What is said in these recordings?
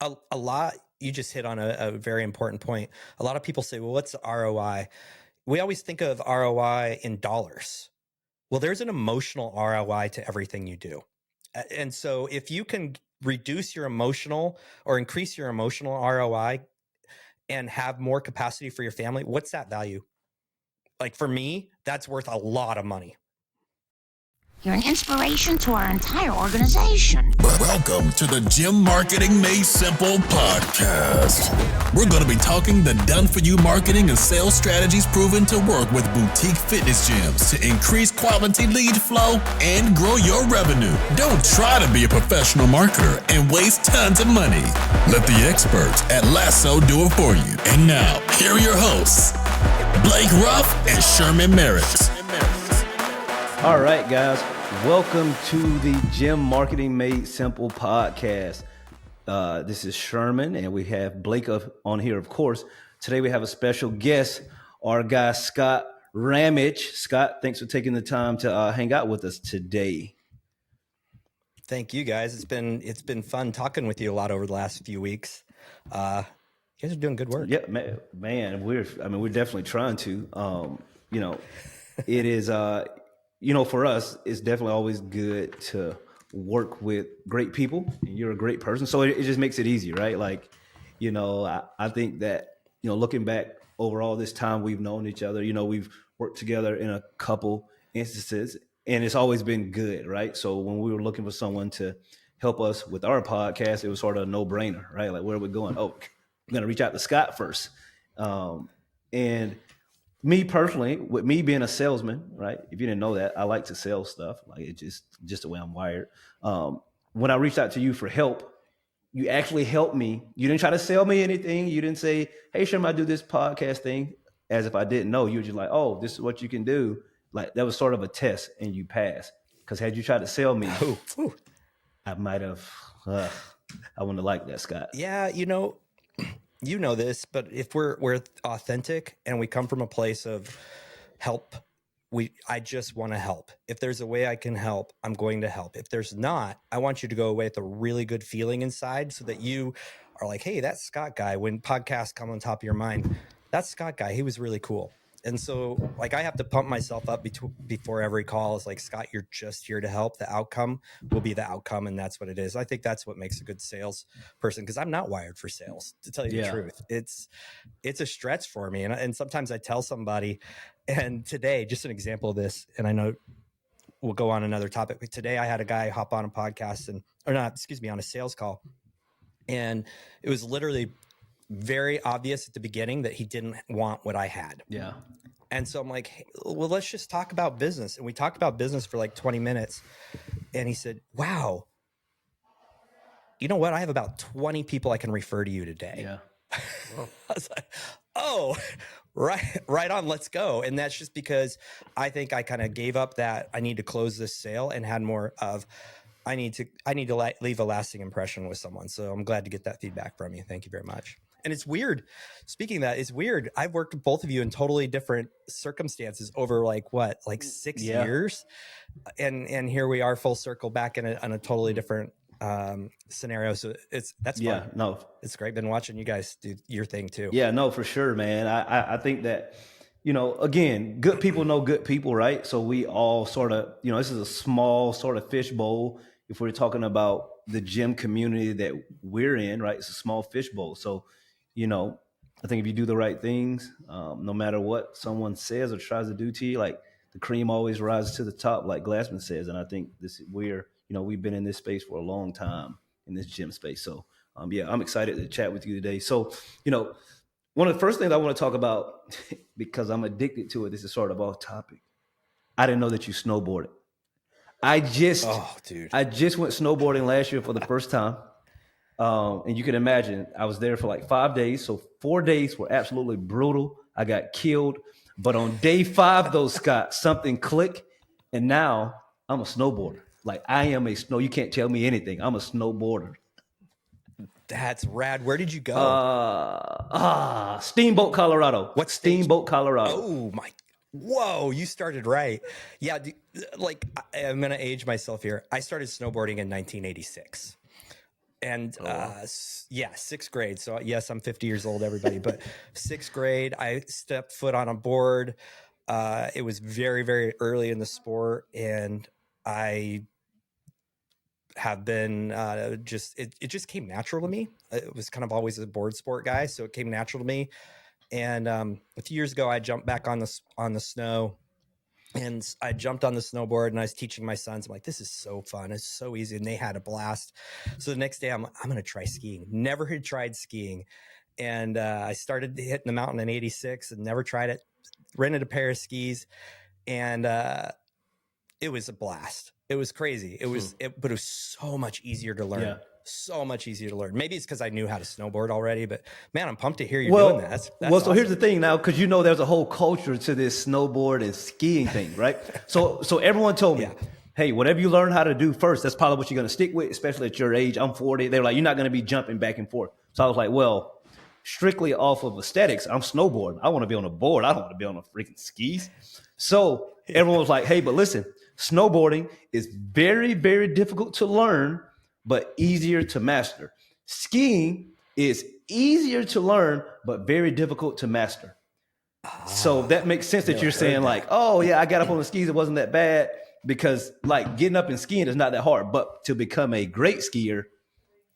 a lot, you just hit on a very important point. A lot of people say, well, what's ROI? We always think of ROI in dollars. Well, there's an emotional ROI to everything you do. And so if you can reduce your emotional or increase your emotional ROI and have more capacity for your family, what's that value? Like for me, that's worth a lot of money. You're an inspiration to our entire organization. Welcome to the Gym Marketing Made Simple podcast. We're going to be talking the done-for-you marketing and sales strategies proven to work with boutique fitness gyms to increase quality lead flow and grow your revenue. Don't try to be a professional marketer and waste tons of money. Let the experts at Lasso do it for you. And now, here are your hosts, Blake Ruff and Sherman Merritt. All right, guys, welcome to the Gym Marketing Made Simple podcast. This is Sherman, and we have Blake on here, of course. Today we have a special guest, our guy, Scott Rammage. Scott, thanks for taking the time to hang out with us today. Thank you, guys. It's been fun talking with you a lot over the last few weeks. You guys are doing good work. Yeah, man, we're definitely trying to. It is. For us, it's definitely always good to work with great people, and you're a great person. So it just makes it easy, right? Like, I think that, looking back over all this time we've known each other, we've worked together in a couple instances, and it's always been good, right? So when we were looking for someone to help us with our podcast, it was sort of a no-brainer, right? Like, where are we going? Oh, we're going to reach out to Scott first. And me personally, with me being a salesman, right? If you didn't know that, I like to sell stuff. Like, it's just the way I'm wired. When I reached out to you for help, you actually helped me. You didn't try to sell me anything. You didn't say, hey, Sherman, I do this podcast thing, as if I didn't know. You were just like, oh, this is what you can do. Like, that was sort of a test, and you passed. Because had you tried to sell me, I might have, I wouldn't have liked that, Scott. Yeah, you know this, but if we're authentic and we come from a place of help, I just want to help. If there's a way I can help, I'm going to help. If there's not, I want you to go away with a really good feeling inside, so that you are like, hey, that Scott guy, when podcasts come on top of your mind, that Scott guy, he was really cool. And so, like, I have to pump myself up before every call. Is like, Scott, you're just here to help. The outcome will be the outcome, and that's what it is. I think that's what makes a good sales person, because I'm not wired for sales, to tell you the truth. It's a stretch for me, and sometimes I tell somebody. And today, just an example of this, and I know we'll go on another topic, but today I had a guy hop on a podcast on a sales call, and it was literally very obvious at the beginning that he didn't want what I had. Yeah. And so I'm like, hey, well, let's just talk about business. And we talked about business for like 20 minutes. And he said, wow, you know what? I have about 20 people I can refer to you today. Yeah. I was like, oh, right on, let's go. And that's just because I think I kind of gave up that I need to close this sale and had more of, I need to leave a lasting impression with someone. So I'm glad to get that feedback from you. Thank you very much. And it's weird. Speaking of that, it's weird. I've worked with both of you in totally different circumstances over like 6 years. And here we are full circle back in a totally different scenario. So that's fun. No, it's great. Been watching you guys do your thing too. Yeah, no, for sure, man. I think that, again, good people know good people, right? So we all sort of, this is a small sort of fishbowl. If we're talking about the gym community that we're in, right? It's a small fishbowl. So, I think if you do the right things, no matter what someone says or tries to do to you, like, the cream always rises to the top, like Glassman says. And I think we've been in this space for a long time, in this gym space. So, I'm excited to chat with you today. So, one of the first things I want to talk about, because I'm addicted to it, this is sort of off topic. I didn't know that you snowboarded. I just went snowboarding last year for the first time. And you can imagine, I was there for like 5 days. So 4 days were absolutely brutal. I got killed. But on day 5, though, Scott, something clicked. And now I'm a snowboarder. Like, I am you can't tell me anything. I'm a snowboarder. That's rad. Where did you go? Steamboat, Colorado. What Steamboat, Colorado? Oh my! Whoa, you started right. Yeah, like, I'm gonna age myself here. I started snowboarding in 1986. And sixth grade. So yes, I'm 50 years old, everybody, but sixth grade, I stepped foot on a board. It was very, very early in the sport, and I have been it just came natural to me. It was kind of always a board sport guy, so it came natural to me. And a few years ago, I jumped back on the snow. And I jumped on the snowboard, and I was teaching my sons. I'm like, this is so fun. It's so easy. And they had a blast. So the next day I'm going to try skiing. Never had tried skiing. And I started hitting the mountain in 86 and never tried it. Rented a pair of skis, and it was a blast. It was crazy. But it was so much easier to learn. Yeah. So much easier to learn. Maybe it's because I knew how to snowboard already, but man, I'm pumped to hear you're doing that. That's so awesome. Here's the thing now, because there's a whole culture to this snowboard and skiing thing, right? So everyone told me, hey, whatever you learn how to do first, that's probably what you're going to stick with, especially at your age. I'm 40. They were like, you're not going to be jumping back and forth. So I was like, well, strictly off of aesthetics, I'm snowboarding. I want to be on a board. I don't want to be on a freaking skis. So everyone was like, hey, but listen, snowboarding is very, very difficult to learn, but easier to master. Skiing is easier to learn, but very difficult to master. So that makes sense that you're saying like, oh yeah, I got up on the skis. It wasn't that bad, because like getting up and skiing is not that hard, but to become a great skier,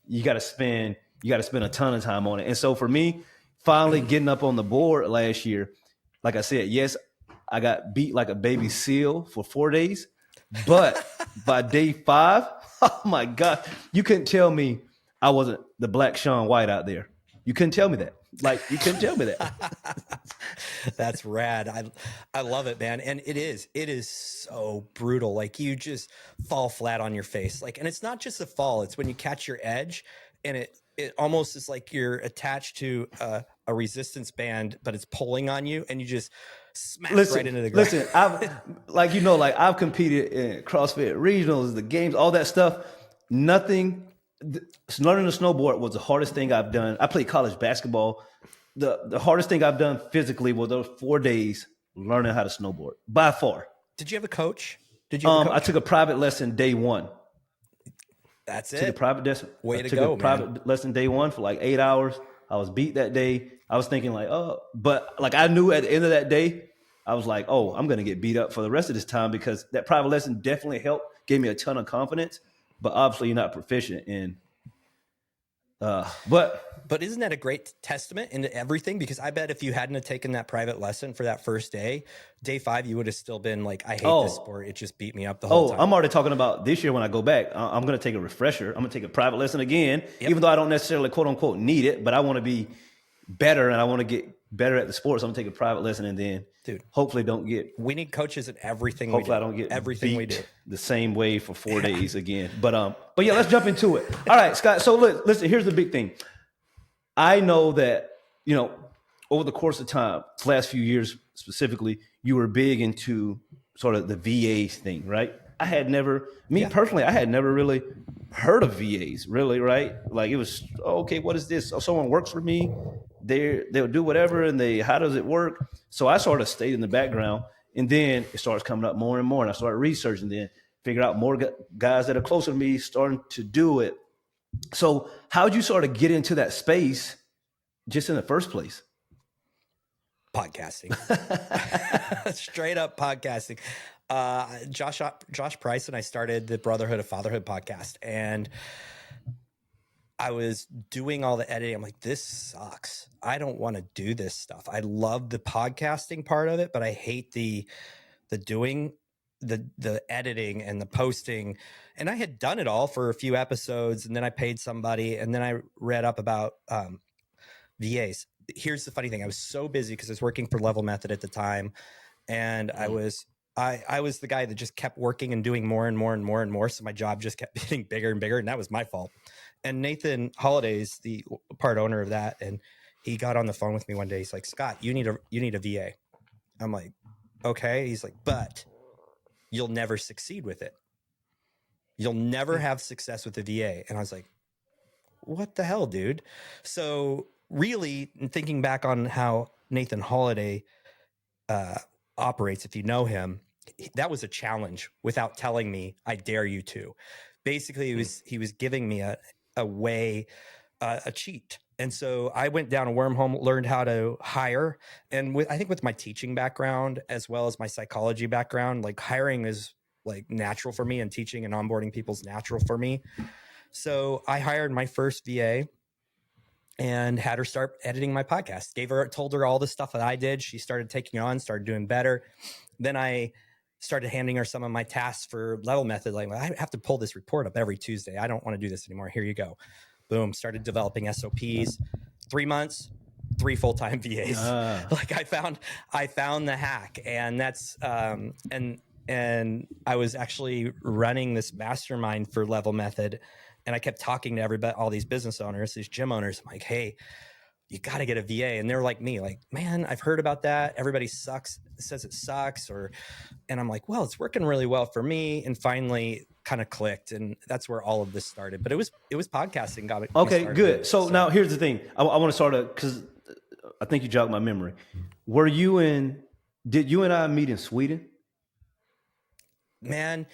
you got to spend a ton of time on it. And so for me, finally getting up on the board last year, like I said, yes, I got beat like a baby seal for 4 days, but by day 5, oh my God, you couldn't tell me I wasn't the black Shaun White out there. You couldn't tell me that. Like, you couldn't tell me that. That's rad. I love it, man. And it is so brutal. Like, you just fall flat on your face. Like, and it's not just a fall, it's when you catch your edge, and it almost is like you're attached to a resistance band, but it's pulling on you, and you just smack right into the ground. Listen, I've competed in CrossFit regionals, the games, all that stuff. Learning to snowboard was the hardest thing I've done. I played college basketball. The hardest thing I've done physically was those 4 days learning how to snowboard, by far. Did you have a coach? I took a private lesson day 1. That's it. Took a private lesson day 1 for like 8 hours. I was beat that day. I was thinking like, oh, but like I knew at the end of that day, I was like, oh, I'm going to get beat up for the rest of this time, because that private lesson definitely helped, gave me a ton of confidence, but obviously you're not proficient in, but isn't that a great testament into everything? Because I bet if you hadn't have taken that private lesson for that first day 5, you would have still been like, I hate this sport. It just beat me up the whole time. I'm already talking about this year when I go back. I'm going to take a refresher. I'm going to take a private lesson again, even though I don't necessarily quote unquote need it, but I want to be better and I want to get better at the sport. So I'm going to take a private lesson, and then hopefully we need coaches in everything. Hopefully I don't get everything we do the same way for 4 days again. But yeah, let's jump into it. All right, Scott. So listen, here's the big thing. I know that, over the course of time, the last few years specifically, you were big into sort of the VA thing, right? Personally, I had never really heard of VAs, really, right? Like, it was, okay, what is this? Oh, someone works for me. They'll do whatever, and how does it work? So I sort of stayed in the background, and then it starts coming up more and more, and I started researching, then figure out more guys that are closer to me starting to do it. So how'd you sort of get into that space just in the first place? Podcasting. Straight up podcasting. Josh Price and I started the Brotherhood of Fatherhood podcast, and I was doing all the editing. I'm like, this sucks. I don't want to do this stuff. I love the podcasting part of it, but I hate the doing the editing and the posting. And I had done it all for a few episodes, and then I paid somebody, and then I read up about VAs. Here's the funny thing. I was so busy because I was working for Level Method at the time, and I was the guy that just kept working and doing more and more and more and more. So my job just kept getting bigger and bigger, and that was my fault. And Nathan Holliday's the part owner of that, and he got on the phone with me one day. He's like, Scott, you need a VA. I'm like, okay. He's like, but you'll never succeed with it. You'll never have success with a VA. And I was like, what the hell, dude? So really, thinking back on how Nathan Holliday operates, if you know him, that was a challenge without telling me, I dare you to. Basically, he was giving me a a way, a cheat. And so I went down a wormhole, learned how to hire. And I think with my teaching background, as well as my psychology background, like hiring is like natural for me, and teaching and onboarding people is natural for me. So I hired my first VA and had her start editing my podcast. Told her all the stuff that I did. She started taking on, started doing better. Then I started handing her some of my tasks for Level Method. Like, I have to pull this report up every Tuesday. I don't want to do this anymore. Here you go. Boom. Started developing SOPs. 3 months, 3 full-time VAs. Like I found the hack, and that's and I was actually running this mastermind for Level Method. And I kept talking to everybody, all these business owners, these gym owners. I'm like, hey, you got to get a VA. And they're like me, like, man, I've heard about that. Everybody says it sucks. And I'm like, well, it's working really well for me. And finally kind of clicked. And that's where all of this started. But it was podcasting got it. Okay, good. So now here's the thing. I want to start because I think you jogged my memory. Did you and I meet in Sweden? Man,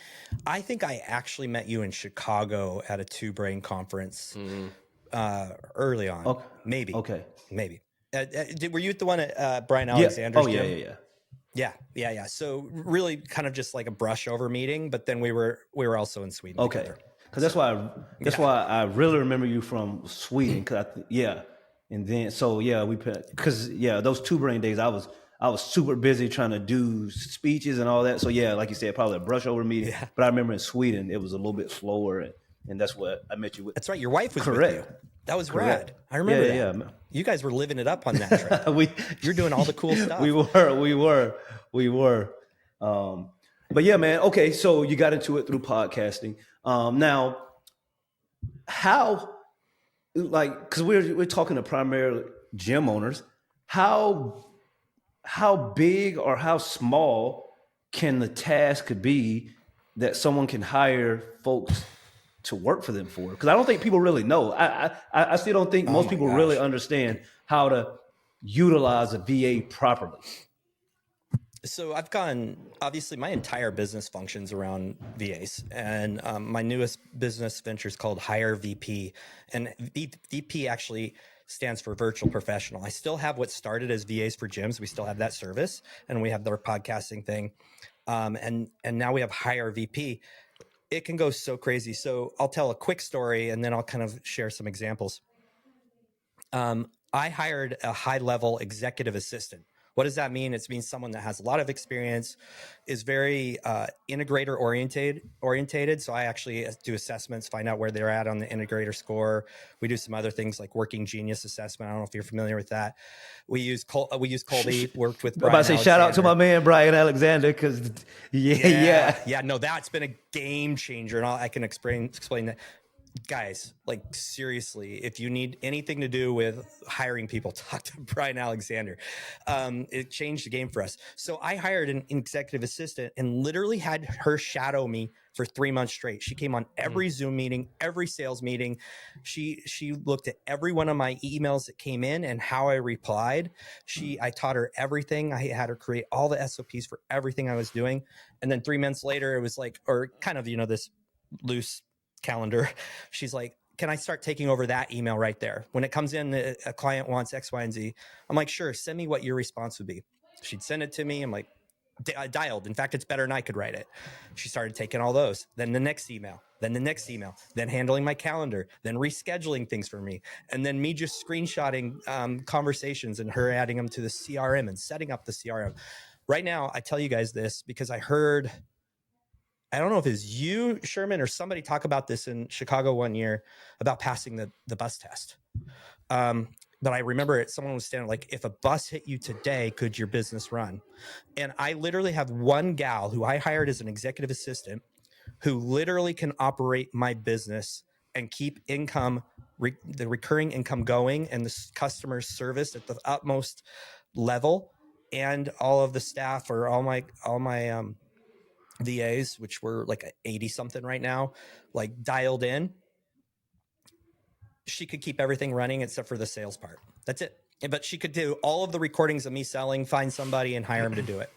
I think I actually met you in Chicago at a Two Brain conference early on. Okay. Maybe. Okay. Maybe. Were you at the one at Brian Alexander's gym? Yeah. So really kind of just like a brush over meeting, but then we were also in Sweden together. Because that's why I really remember you from Sweden. And then those Two Brain days I was super busy trying to do speeches and all that. So yeah, like you said, probably a brush over meeting. Yeah. But I remember in Sweden, it was a little bit slower, and that's what I met you with. That's right. Your wife was with you. That was rad. I remember that. Yeah. You guys were living it up on that trip. You're doing all the cool stuff. We were. But yeah, man. Okay, so you got into it through podcasting. Now, how? Like, because we're talking to primarily gym owners. How big or how small can the task be that someone can hire folks to work for them for? Because I don't think people really know. I still don't think most people really understand how to utilize a VA properly. So obviously my entire business functions around VAs, and my newest business venture is called HIREVP, and VP actually stands for virtual professional. I still have what started as VAs for gyms. We still have that service, and we have their podcasting thing. And now we have HIREVP. It can go so crazy. So I'll tell a quick story, and then I'll kind of share some examples. I hired a high-level executive assistant. What does that mean? It means someone that has a lot of experience, is very integrator orientated. So I actually do assessments, find out where they're at on the integrator score. We do some other things like working genius assessment. I don't know if you're familiar with that. We use Colby. Worked with Brian. I'm about to say shout out to my man Brian Alexander, because yeah. No, that's been a game changer, and I can explain that. Guys, like seriously, if you need anything to do with hiring people, talk to Brian Alexander. It changed the game for us. So I hired an executive assistant and literally had her shadow me for 3 months straight. She came on every Zoom meeting, every sales meeting. She looked at every one of my emails that came in and how I replied. I taught her everything. I had her create all the SOPs for everything I was doing. And then 3 months later, it was like, or kind of, this loose calendar. She's like, can I start taking over that email right there? When it comes in, a client wants X, Y, and Z. I'm like, sure, send me what your response would be. She'd send it to me. I'm like, I dialed. In fact, it's better than I could write it. She started taking all those. Then the next email, then handling my calendar, then rescheduling things for me. And then me just screenshotting conversations and her adding them to the CRM and setting up the CRM. Right now, I tell you guys this because I heard, I don't know if it's you, Sherman, or somebody talk about this in Chicago one year about passing the bus test. But I remember someone was standing like, if a bus hit you today, could your business run? And I literally have one gal who I hired as an executive assistant who literally can operate my business and keep income, the recurring income going, and the customer service at the utmost level, and all of the staff or all my VAs, which were like 80 something right now, like dialed in. She could keep everything running except for the sales part. That's it. But she could do all of the recordings of me selling, find somebody and hire them to do it.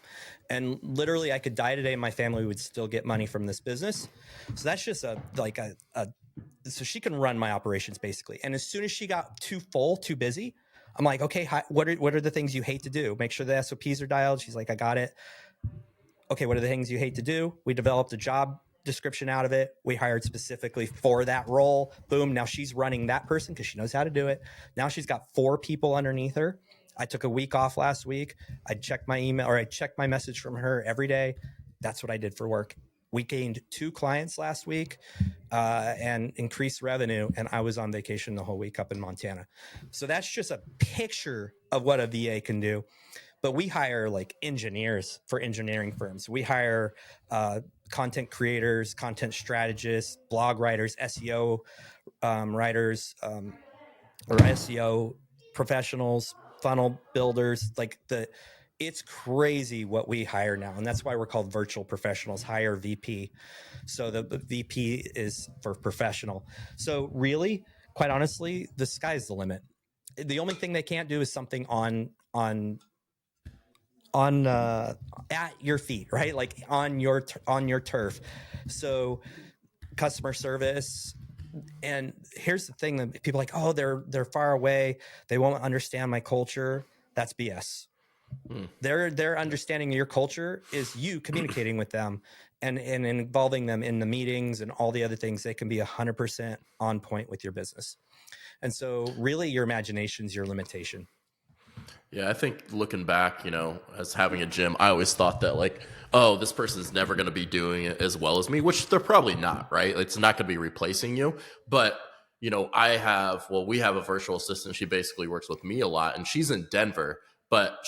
And literally I could die today and my family would still get money from this business. So that's just a so she can run my operations basically. And as soon as she got too full, too busy, I'm like, okay, what are the things you hate to do? Make sure the SOPs are dialed. She's like, I got it. Okay, what are the things you hate to do? We developed a job description out of it. We hired specifically for that role. Boom. Now she's running that person because she knows how to do it. Now she's got 4 people underneath her. I took a week off last week. I checked my email, or I checked my message from her every day. That's what I did for work. We gained 2 clients last week and increased revenue. And I was on vacation the whole week up in Montana. So that's just a picture of what a VA can do. But we hire like engineers for engineering firms. We hire content creators, content strategists, blog writers, SEO writers, or SEO professionals, funnel builders. It's crazy what we hire now. And that's why we're called virtual professionals, HIREVP. So the VP is for professional. So really, quite honestly, the sky's the limit. The only thing they can't do is something on at your feet, right? Like on your turf. So customer service. And here's the thing that people are like, oh, they're far away, they won't understand my culture. That's BS. Their understanding of your culture is you communicating with them and involving them in the meetings and all the other things. They can be 100% on point with your business. And so really your imagination's your limitation. Yeah, I think looking back, as having a gym, I always thought that like, oh, this person's never going to be doing it as well as me, which they're probably not, right? It's not going to be replacing you. But, we have a virtual assistant. She basically works with me a lot, and she's in Denver, but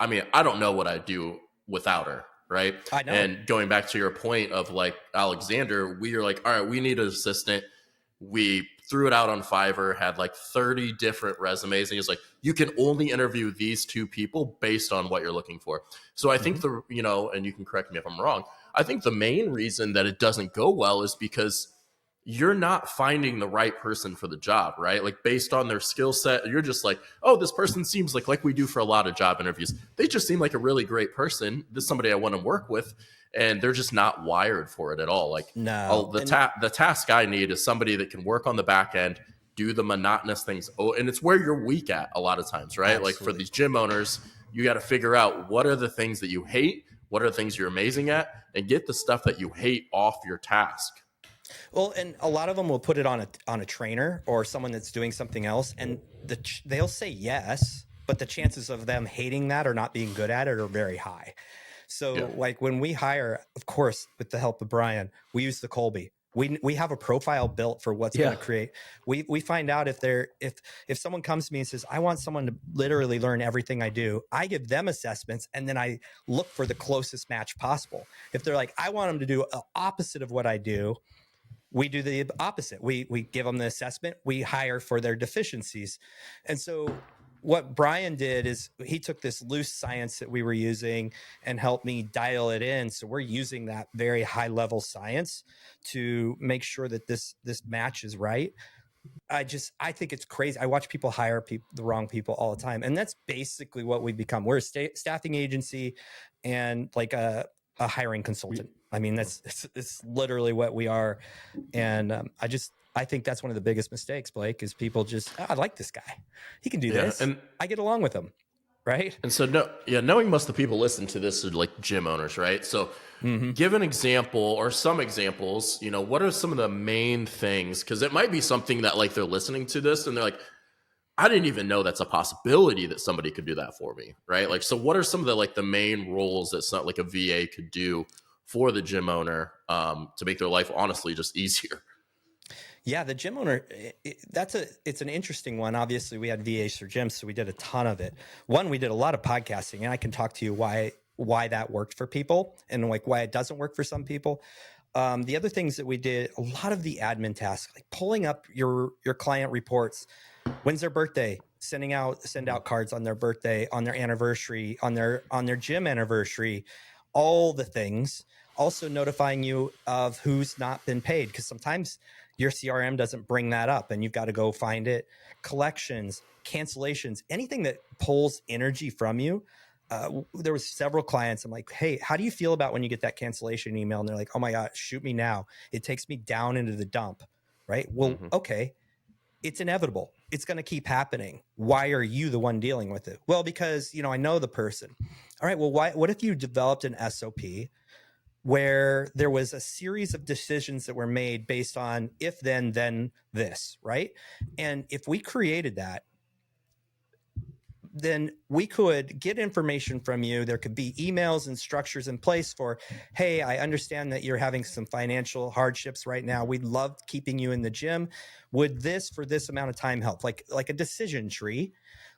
I don't know what I'd do without her, right? I know. And going back to your point of like Alexander, we are like, all right, we need an assistant. We threw it out on Fiverr, had like 30 different resumes. And he's like, you can only interview these 2 people based on what you're looking for. So I think and you can correct me if I'm wrong, I think the main reason that it doesn't go well is because you're not finding the right person for the job, right? Like based on their skill set, you're just like, oh, this person seems like we do for a lot of job interviews. They just seem like a really great person. This is somebody I want to work with. And they're just not wired for it at all. Like no, the task I need is somebody that can work on the back end, do the monotonous things. Oh, and it's where you're weak at a lot of times, right? Absolutely. Like for these gym owners, you got to figure out what are the things that you hate, what are the things you're amazing at, and get the stuff that you hate off your task. Well, and a lot of them will put it on a trainer or someone that's doing something else, and they'll say yes, but the chances of them hating that or not being good at it are very high. So like when we hire, of course, with the help of Brian, we use the Colby. We have a profile built for what's going to create. We find out if someone comes to me and says, I want someone to literally learn everything I do, I give them assessments and then I look for the closest match possible. If they're like, I want them to do the opposite of what I do, we do the opposite. We give them the assessment. We hire for their deficiencies. And so what Brian did is he took this loose science that we were using and helped me dial it in. So we're using that very high level science to make sure that this match is right. I think it's crazy. I watch people hire the wrong people all the time. And that's basically what we've become. We're a staffing agency and like a hiring consultant. I mean, it's literally what we are. And I think that's one of the biggest mistakes, Blake, is people just, I like this guy. He can do this. And I get along with him. Right. And so, knowing most of the people listen to this are like gym owners, right? So give an example or some examples, what are some of the main things? Because it might be something that like they're listening to this and they're like, I didn't even know that's a possibility that somebody could do that for me. Right. Like, so what are some of the main roles that not like a VA could do for the gym owner to make their life honestly just easier? Yeah, the gym owner, it's an interesting one. Obviously, we had VAs for gyms, so we did a ton of it. One, we did a lot of podcasting, and I can talk to you why that worked for people and like why it doesn't work for some people. The other things that we did, a lot of the admin tasks, like pulling up your client reports. When's their birthday? Send out cards on their birthday, on their anniversary, on their gym anniversary, all the things. Also notifying you of who's not been paid, because sometimes your CRM doesn't bring that up and you've got to go find it. Collections, cancellations, anything that pulls energy from you. There was several clients. I'm like, hey, how do you feel about when you get that cancellation email? And they're like, oh my God, shoot me now. It takes me down into the dump. right? Well, okay, it's inevitable. It's going to keep happening. Why are you the one dealing with it? Well, because, I know the person. All right, well, what if you developed an SOP where there was a series of decisions that were made based on if then this, right? And if we created that, then we could get information from you. There could be emails and structures in place for, hey, I understand that you're having some financial hardships right now. We'd love keeping you in the gym. Would this for this amount of time help? Like a decision tree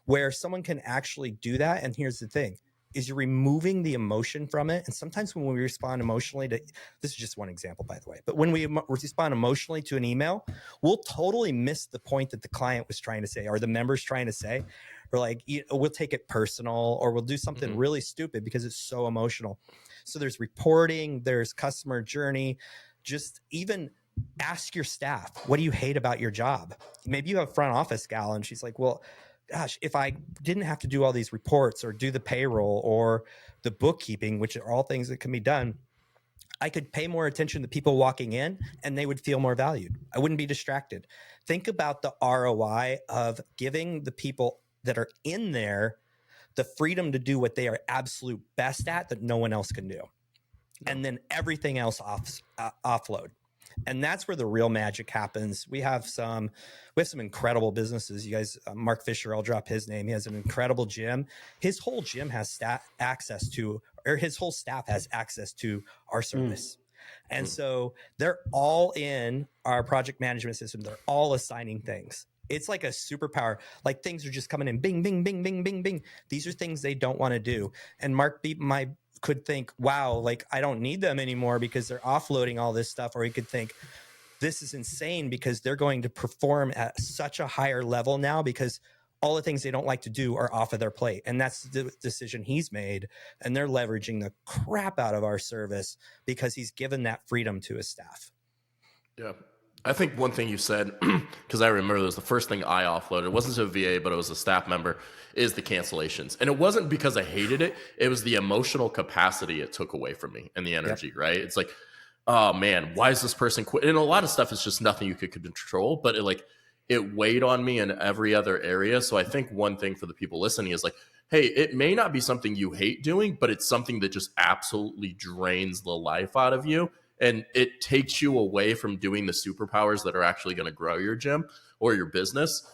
where someone can actually do that. And here's the thing, is you're removing the emotion from it. And sometimes when we respond emotionally to, this is just one example, by the way, but when we respond emotionally to an email, we'll totally miss the point that the client was trying to say, or the member's trying to say. Or like, we'll take it personal, or we'll do something really stupid because it's so emotional. So there's reporting, there's customer journey. Just even ask your staff, what do you hate about your job? Maybe you have a front office gal and she's like, well, gosh, if I didn't have to do all these reports or do the payroll or the bookkeeping, which are all things that can be done, I could pay more attention to people walking in and they would feel more valued. I wouldn't be distracted. Think about the ROI of giving the people that are in there the freedom to do what they are absolute best at that no one else can do. And then everything else offload. And that's where the real magic happens. We have some incredible businesses. You guys, Mark Fisher, I'll drop his name. He has an incredible gym. His whole gym has access to, or his whole staff has access to our service. And so they're all in our project management system. They're all assigning things. It's like a superpower. Like things are just coming in, bing, bing, bing, bing, bing, bing. These are things they don't want to do. And Mark could think, wow, like I don't need them anymore because they're offloading all this stuff. Or he could think, this is insane because they're going to perform at such a higher level now because all the things they don't like to do are off of their plate. And that's the decision he's made. And they're leveraging the crap out of our service because he's given that freedom to his staff. Yeah. I think one thing you said, because I remember it was the first thing I offloaded. It wasn't to a VA, but it was a staff member, is the cancellations. And it wasn't because I hated it. It was the emotional capacity it took away from me and the energy, right? It's like, oh man, why is this person quit? And a lot of stuff is just nothing you could control, but it weighed on me in every other area. So I think one thing for the people listening is like, hey, it may not be something you hate doing, but it's something that just absolutely drains the life out of you. And it takes you away from doing the superpowers that are actually going to grow your gym or your business.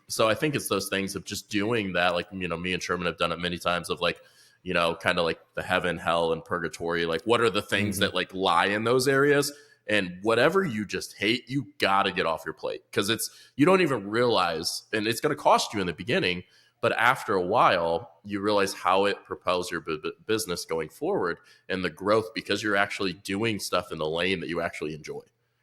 So I think it's those things of just doing that. Like, me and Sherman have done it many times of like, kind of like the heaven, hell, and purgatory. Like, what are the things that like lie in those areas? And whatever you just hate, you got to get off your plate because you don't even realize, and it's going to cost you in the beginning. But after a while, you realize how it propels your business going forward and the growth because you're actually doing stuff in the lane that you actually enjoy.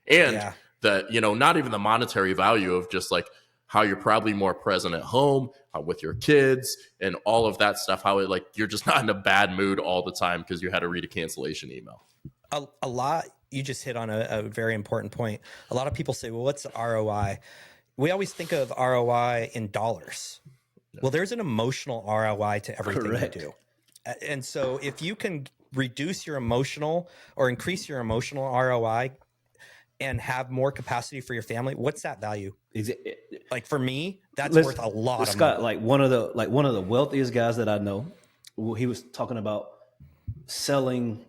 And that, not even the monetary value of just like how you're probably more present at home with your kids and all of that stuff, how you're just not in a bad mood all the time because you had to read a cancellation email. A lot, you just hit on a very important point. A lot of people say, well, what's the ROI? We always think of ROI in dollars. Well, there's an emotional ROI to everything you do. And so if you can reduce your emotional or increase your emotional ROI and have more capacity for your family, what's that value? Like for me, that's worth a lot of Scott, money. one of the wealthiest guys that I know, he was talking about selling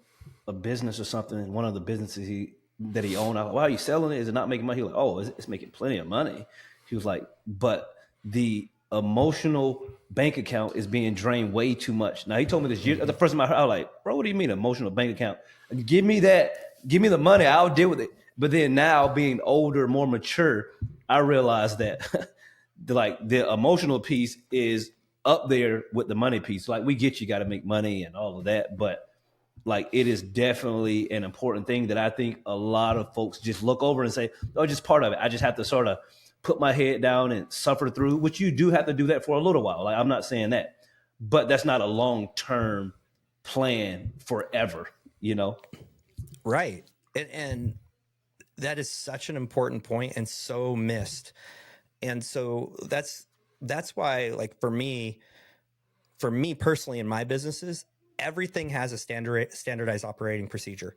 a business or something. And one of the businesses that he owned, I was like, why are you selling it? Is it not making money? He was like, oh, it's making plenty of money. He was like, but the emotional bank account is being drained way too much. Now he told me this year, the first time I heard, I was like, bro, what do you mean emotional bank account? Give me the money, I'll deal with it. But then now being older, more mature, I realized that the emotional piece is up there with the money piece. Like we get you got to make money and all of that, but like it is definitely an important thing that I think a lot of folks just look over and say, oh, just part of it. I just have to sort of put my head down and suffer through, which you do have to do that for a little while. Like I'm not saying that, but that's not a long-term plan forever, Right. And that is such an important point and so missed. And so that's why, like for me personally in my businesses, everything has a standardized operating procedure.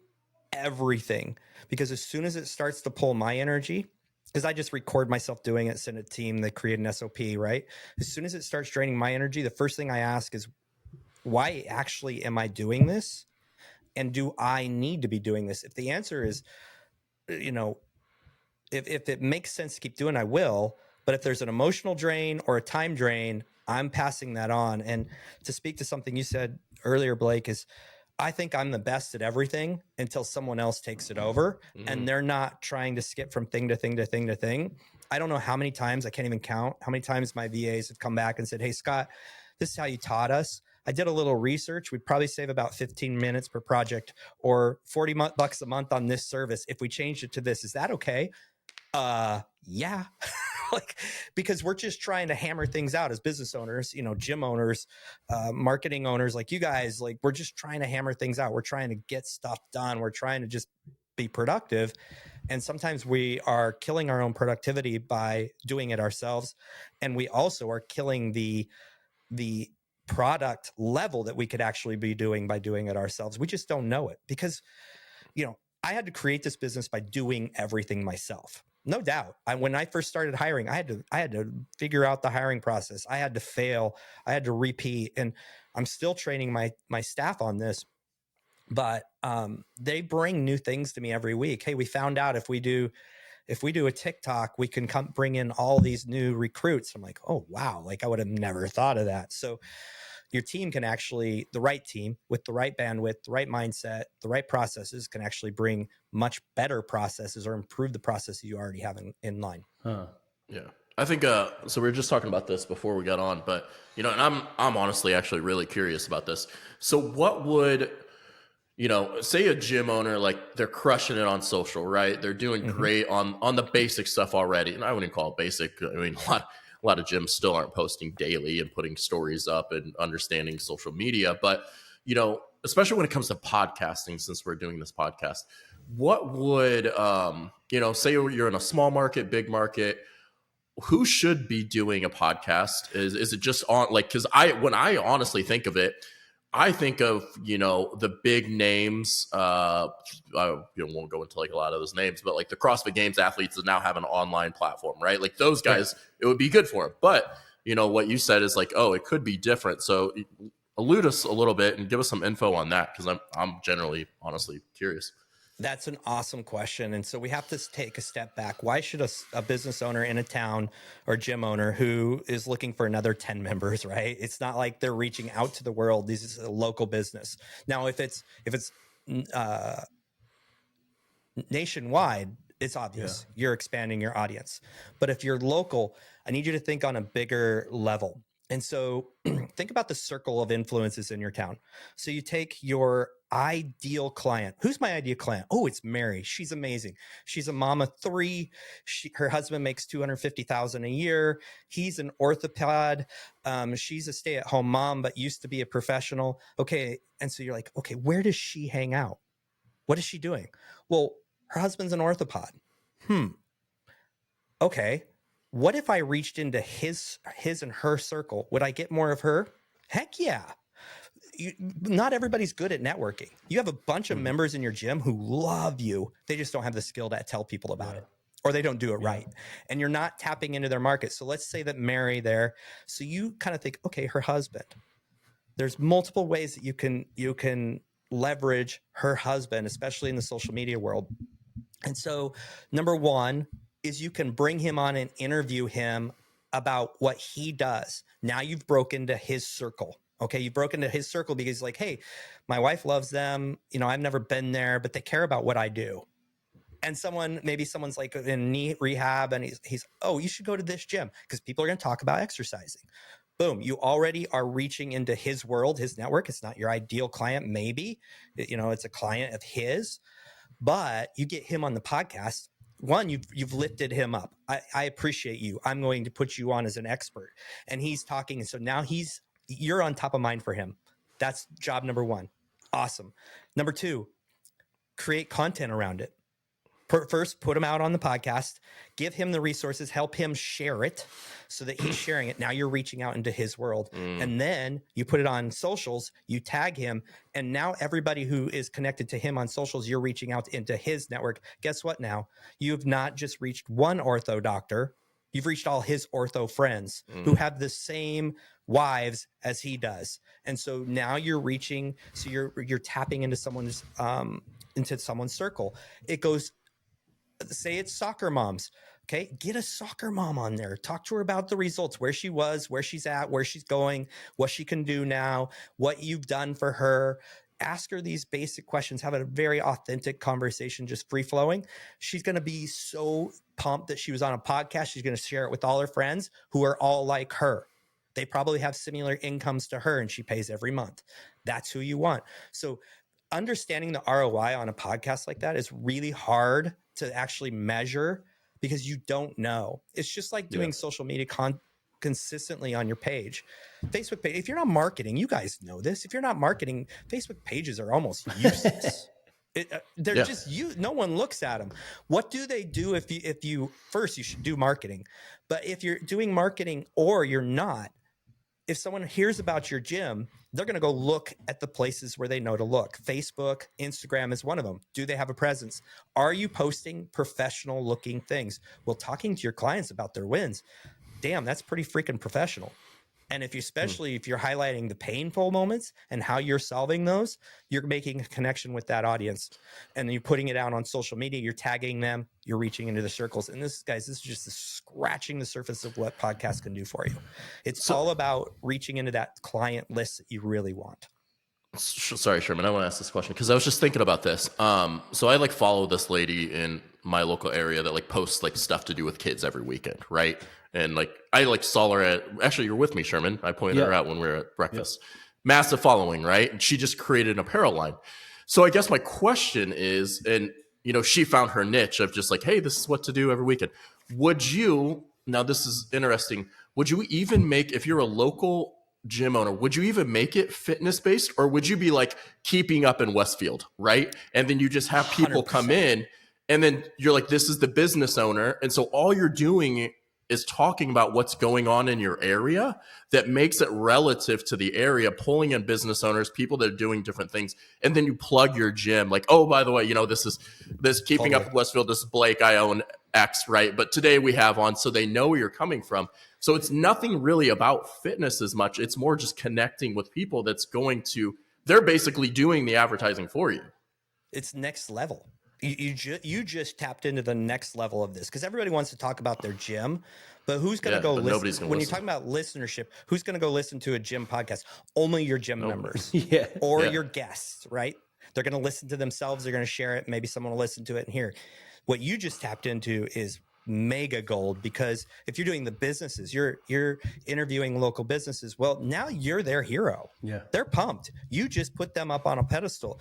Everything. Because as soon as it starts to pull my energy, because I just record myself doing it, send a team, they create an SOP, right? As soon as it starts draining my energy, the first thing I ask is, why actually am I doing this? And do I need to be doing this? If the answer is, you know, if it makes sense to keep doing, I will. But if there's an emotional drain or a time drain, I'm passing that on. And to speak to something you said earlier, Blake, is I think I'm the best at everything until someone else takes it over, and they're not trying to skip from thing to thing to thing to thing. I don't know how many times, I can't even count how many times my VAs have come back and said, hey, Scott, this is how you taught us. I did a little research. We'd probably save about 15 minutes per project or $40 a month on this service if we changed it to this. Is that okay? Yeah. Like, because we're just trying to hammer things out as business owners, you know, gym owners, marketing owners like you guys. Like, we're just trying to hammer things out. We're trying to get stuff done. We're trying to just be productive. And sometimes we are killing our own productivity by doing it ourselves. And we also are killing the product level that we could actually be doing by doing it ourselves. We just don't know it because, you know, I had to create this business by doing everything myself. No doubt. When I first started hiring, I had to figure out the hiring process. I had to fail. I had to repeat, and I'm still training my staff on this. But they bring new things to me every week. Hey, we found out if we do a TikTok, we can bring in all these new recruits. I'm like, oh wow, like I would have never thought of that. So your team can actually, the right team with the right bandwidth, the right mindset, the right processes can actually bring much better processes or improve the processes you already have in line. Yeah. I think, so we were just talking about this before we got on, but, you know, and I'm honestly actually really curious about this. So what would, you know, say a gym owner, like they're crushing it on social, right? They're doing great on the basic stuff already. And I wouldn't call it basic. I mean, a lot of gyms still aren't posting daily and putting stories up and understanding social media. But, you know, especially when it comes to podcasting, since we're doing this podcast, what would, you know, say you're in a small market, big market, who should be doing a podcast? Is it just on, like, because when I honestly think of it, I think of, you know, the big names, I won't go into like a lot of those names, but like the CrossFit Games athletes that now have an online platform, right? Like those guys, it would be good for them. But, you know, what you said is like, oh, it could be different. So allude us a little bit and give us some info on that, because I'm generally honestly curious. That's an awesome question. And so we have to take a step back. Why should a business owner in a town or gym owner who is looking for another 10 members, right? It's not like they're reaching out to the world. This is a local business. Now, if it's nationwide, it's obvious. You're expanding your audience. But if you're local, I need you to think on a bigger level. And so think about the circle of influences in your town. So you take your ideal client. Who's my ideal client? Oh, it's Mary. She's amazing. She's a mom of 3. Her husband makes $250,000 a year. He's an orthopod. She's a stay-at-home mom, but used to be a professional. Okay. And so you're like, okay, where does she hang out? What is she doing? Well, her husband's an orthopod. Okay. What if I reached into his and her circle? Would I get more of her? Heck yeah. Not everybody's good at networking. You have a bunch of members in your gym who love you. They just don't have the skill to tell people about it, or they don't do it right. And you're not tapping into their market. So let's say that Mary there. So you kind of think, okay, her husband. There's multiple ways that you can leverage her husband, especially in the social media world. And so number one is you can bring him on and interview him about what he does. Now you've broken into his circle. Okay. You've broken into his circle because like, hey, my wife loves them. You know, I've never been there, but they care about what I do. And someone's like in knee rehab and he's, oh, you should go to this gym because people are going to talk about exercising. Boom. You already are reaching into his world, his network. It's not your ideal client. Maybe, you know, it's a client of his, but you get him on the podcast. One, you've lifted him up. I appreciate you. I'm going to put you on as an expert. And he's talking. And so now you're on top of mind for him. That's job number one. Awesome. Number two, create content around it. First, put him out on the podcast, give him the resources, help him share it so that he's sharing it. Now you're reaching out into his world. And then you put it on socials, you tag him. And now everybody who is connected to him on socials, you're reaching out into his network. Guess what now? You've not just reached one ortho doctor. You've reached all his ortho friends who have the same wives as he does. And so now you're reaching, so you're tapping into someone's circle. It goes, say it's soccer moms. Okay. Get a soccer mom on there. Talk to her about the results, where she was, where she's at, where she's going, what she can do now, what you've done for her. Ask her these basic questions, have a very authentic conversation, just free flowing. She's going to be so pumped that she was on a podcast. She's going to share it with all her friends who are all like her. They probably have similar incomes to her and she pays every month. That's who you want. So understanding the ROI on a podcast like that is really hard to actually measure because you don't know. It's just like doing social media consistently on your page. Facebook page, if you're not marketing, you guys know this. If you're not marketing, Facebook pages are almost useless. They're just no one looks at them. What do they do if you first you should do marketing, but if you're doing marketing or you're not, if someone hears about your gym, they're going to go look at the places where they know to look. Facebook, Instagram is one of them. Do they have a presence? Are you posting professional looking things? Well, talking to your clients about their wins, damn, that's pretty freaking professional. And if you, especially if you're highlighting the painful moments and how you're solving those, you're making a connection with that audience. And you're putting it out on social media, you're tagging them, you're reaching into the circles. And this is just scratching the surface of what podcasts can do for you. It's all about reaching into that client list that you really want. Sorry, Sherman, I want to ask this question because I was just thinking about this. So I follow this lady in my local area that posts stuff to do with kids every weekend, right? And I saw her at, actually you're with me, Sherman. I pointed her out when we were at breakfast. Massive following, right? And she just created an apparel line. So I guess my question is, and she found her niche of just hey, this is what to do every weekend. Would you, now this is interesting, would you even make, if you're a local gym owner, would you even make it fitness based, or would you be keeping up in Westfield, right? And then you just have people 100%. Come in and then you're this is the business owner. And so all you're doing is talking about what's going on in your area that makes it relative to the area, pulling in business owners, people that are doing different things. And then you plug your gym oh, by the way, this keeping up with Westfield, this is Blake, I own X, right? But today we have on, so they know where you're coming from. So it's nothing really about fitness as much. It's more just connecting with people they're basically doing the advertising for you. It's next level. You just tapped into the next level of this because everybody wants to talk about their gym, but who's going to go listen? When you're talking about listenership, who's going to go listen to a gym podcast? Only your gym members or your guests, right? They're going to listen to themselves. They're going to share it. Maybe someone will listen to it and hear it. What you just tapped into is mega gold because if you're doing the businesses, you're interviewing local businesses. Well, now you're their hero. Yeah, they're pumped. You just put them up on a pedestal.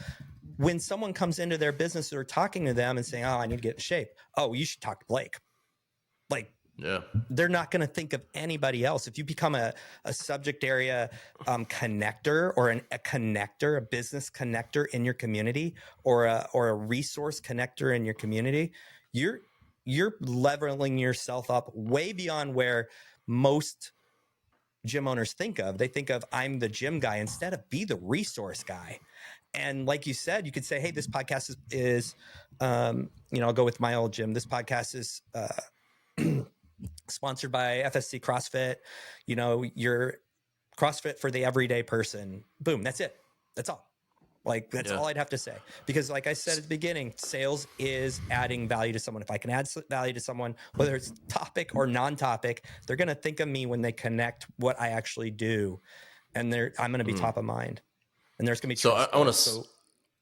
When someone comes into their business or talking to them and saying, oh, I need to get in shape. Oh, you should talk to Blake. They're not going to think of anybody else. If you become a subject area connector or a business connector in your community or a resource connector in your community, you're leveling yourself up way beyond where most gym owners think of. They think of, I'm the gym guy instead of be the resource guy. And like you said, you could say, hey, this podcast is I'll go with my old gym. This podcast is sponsored by FSC CrossFit. Your CrossFit for the everyday person. Boom. That's it. That's all. That's all I'd have to say. Because like I said at the beginning, sales is adding value to someone. If I can add value to someone, whether it's topic or non-topic, they're going to think of me when they connect what I actually do. And I'm going to be top of mind. And there's going to be trust. So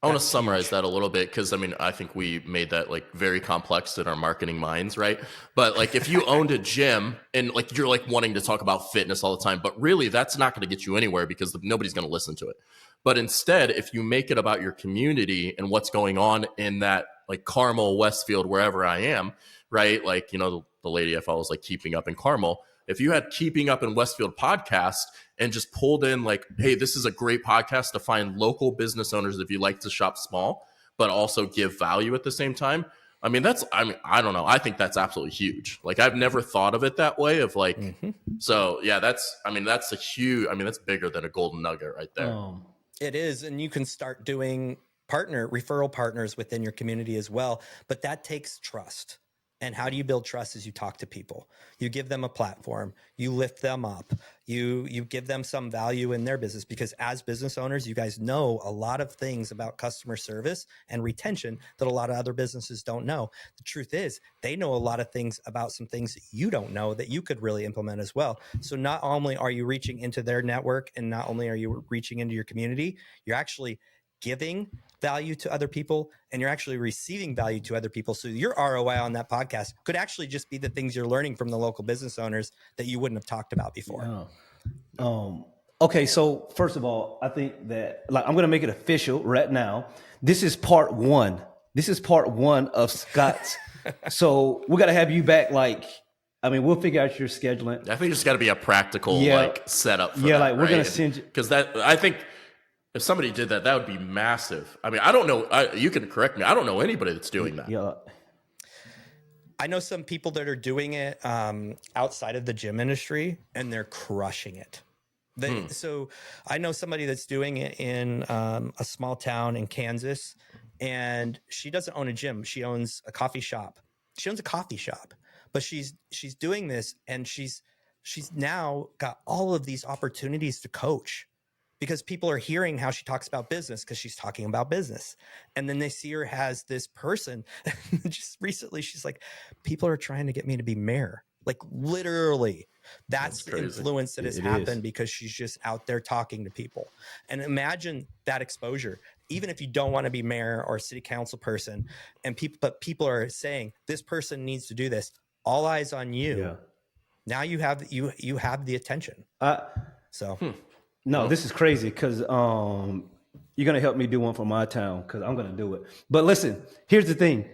I want to summarize that a little bit because I think we made that very complex in our marketing minds, right? But if you owned a gym and you're wanting to talk about fitness all the time, but really that's not going to get you anywhere because nobody's going to listen to it. But instead, if you make it about your community and what's going on in that Carmel, Westfield, wherever I am, right? The lady I follow is Keeping Up in Carmel. If you had Keeping Up in Westfield podcast and just pulled in hey, this is a great podcast to find local business owners if you like to shop small, but also give value at the same time, I mean, I don't know. I think that's absolutely huge. Like, I've never thought of it that way of like, so yeah, that's a huge, that's bigger than a golden nugget right there. It is. And you can start doing referral partners within your community as well. But that takes trust. And how do you build trust? Is you talk to people, you give them a platform, you lift them up, you give them some value in their business, because as business owners, you guys know a lot of things about customer service and retention that a lot of other businesses don't know. The truth is they know a lot of things about some things that you don't know that you could really implement as well. So not only are you reaching into their network, and not only are you reaching into your community, you're actually giving value to other people, and you're actually receiving value to other people. So your ROI on that podcast could actually just be the things you're learning from the local business owners that you wouldn't have talked about before. Okay, so first of all, I think that, like, I'm going to make it official right now. This is part one. This is part one of Scott's. So we got to have you back. Like, we'll figure out your scheduling. I think it's got to be a practical setup. For like we're going to send you, because I think if somebody did that, that would be massive. I don't know. You can correct me. I don't know anybody that's doing that. Yeah. I know some people that are doing it outside of the gym industry, and they're crushing it. So I know somebody that's doing it in a small town in Kansas, and she doesn't own a gym. She owns a coffee shop. But she's doing this, and she's now got all of these opportunities to coach, because people are hearing how she talks about business, because she's talking about business. And then they see her as this person. Just recently, she's like, people are trying to get me to be mayor. Like, literally, that's the influence that has happened because she's just out there talking to people. And imagine that exposure. Even if you don't want to be mayor or city council person, but people are saying, this person needs to do this. All eyes on you. Yeah. Now you have the attention. No, this is crazy, because you're going to help me do one for my town, because I'm going to do it. But listen, here's the thing.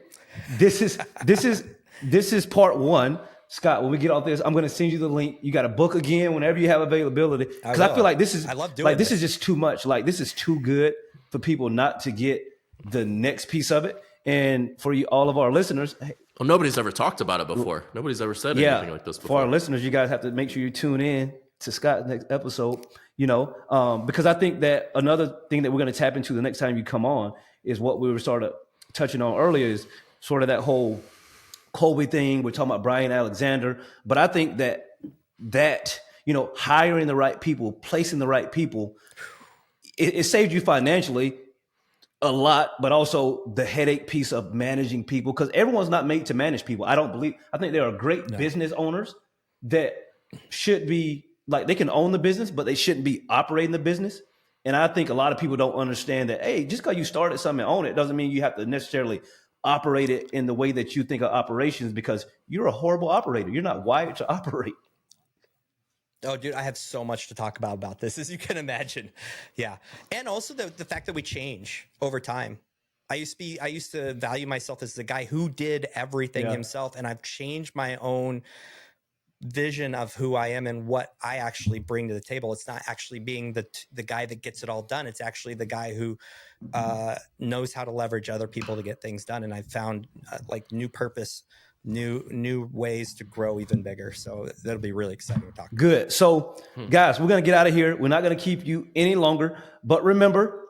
This is part one. Scott, when we get off this, I'm going to send you the link. You got to book again whenever you have availability, because I feel like I love doing this is just too much. Like, this is too good for people not to get the next piece of it. And for you, all of our listeners, well, nobody's ever talked about it before. Nobody's ever said anything like this before. For our listeners, you guys have to make sure you tune in to Scott's next episode. Because I think that another thing that we're going to tap into the next time you come on is what we were sort of touching on earlier, is sort of that whole Kobe thing. We're talking about Brian Alexander, but I think that hiring the right people, placing the right people, it saved you financially a lot, but also the headache piece of managing people, because everyone's not made to manage people. I think there are great business owners that should be, like, they can own the business, but they shouldn't be operating the business. And I think a lot of people don't understand that, hey, just because you started something and own it doesn't mean you have to necessarily operate it in the way that you think of operations, because you're a horrible operator. You're not wired to operate. Oh, dude, I have so much to talk about this, as you can imagine. Yeah. And also the fact that we change over time. I used to value myself as the guy who did everything himself. And I've changed my own vision of who I am and what I actually bring to the table. It's not actually being the guy that gets it all done. It's actually the guy who knows how to leverage other people to get things done. And I've found like new purpose, new ways to grow even bigger. So that'll be really exciting to talk about. Good. So guys, we're going to get out of here. We're not going to keep you any longer, but remember,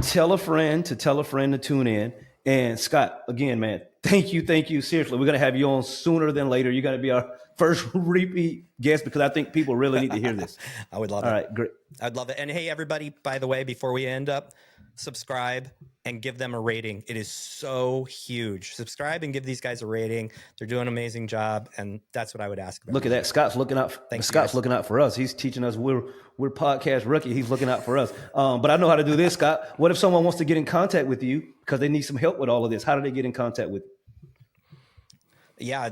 tell a friend to tune in. And Scott, again, man, thank you. Seriously, we're going to have you on sooner than later. You're going to be our first repeat guest, because I think people really need to hear this. I would love it. All right, great. I'd love it. And hey, everybody, by the way, before we end up, subscribe and give them a rating. It is so huge. Subscribe and give these guys a rating. They're doing an amazing job, and that's what I would ask them. Look at that. Scott's looking out. Scott's looking out for us. He's teaching us. We're podcast rookie. He's looking out for us. But I know how to do this, Scott. What if someone wants to get in contact with you because they need some help with all of this? How do they get in contact with you? Yeah,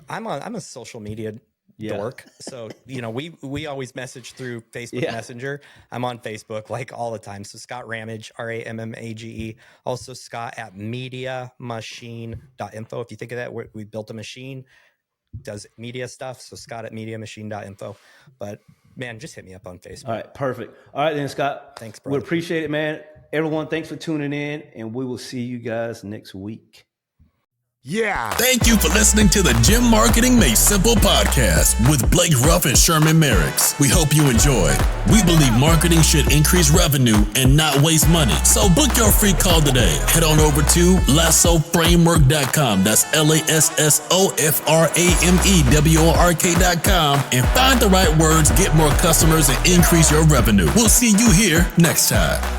I'm a social media dork. So, we always message through Facebook Messenger. I'm on Facebook like all the time. So Scott Rammage, Rammage. Also Scott at mediamachine.info. If you think of that, we built a machine, does media stuff. So Scott at mediamachine.info. But man, just hit me up on Facebook. All right, perfect. All right then, Scott. Thanks, bro. We appreciate it, man. Everyone, thanks for tuning in, and we will see you guys next week. Yeah. Thank you for listening to the Gym Marketing Made Simple podcast with Blake Ruff and Sherman Merricks. We hope you enjoyed. We believe marketing should increase revenue and not waste money. So book your free call today. Head on over to lassoframework.com. That's LASSOFRAMEWORK.com and find the right words, get more customers, and increase your revenue. We'll see you here next time.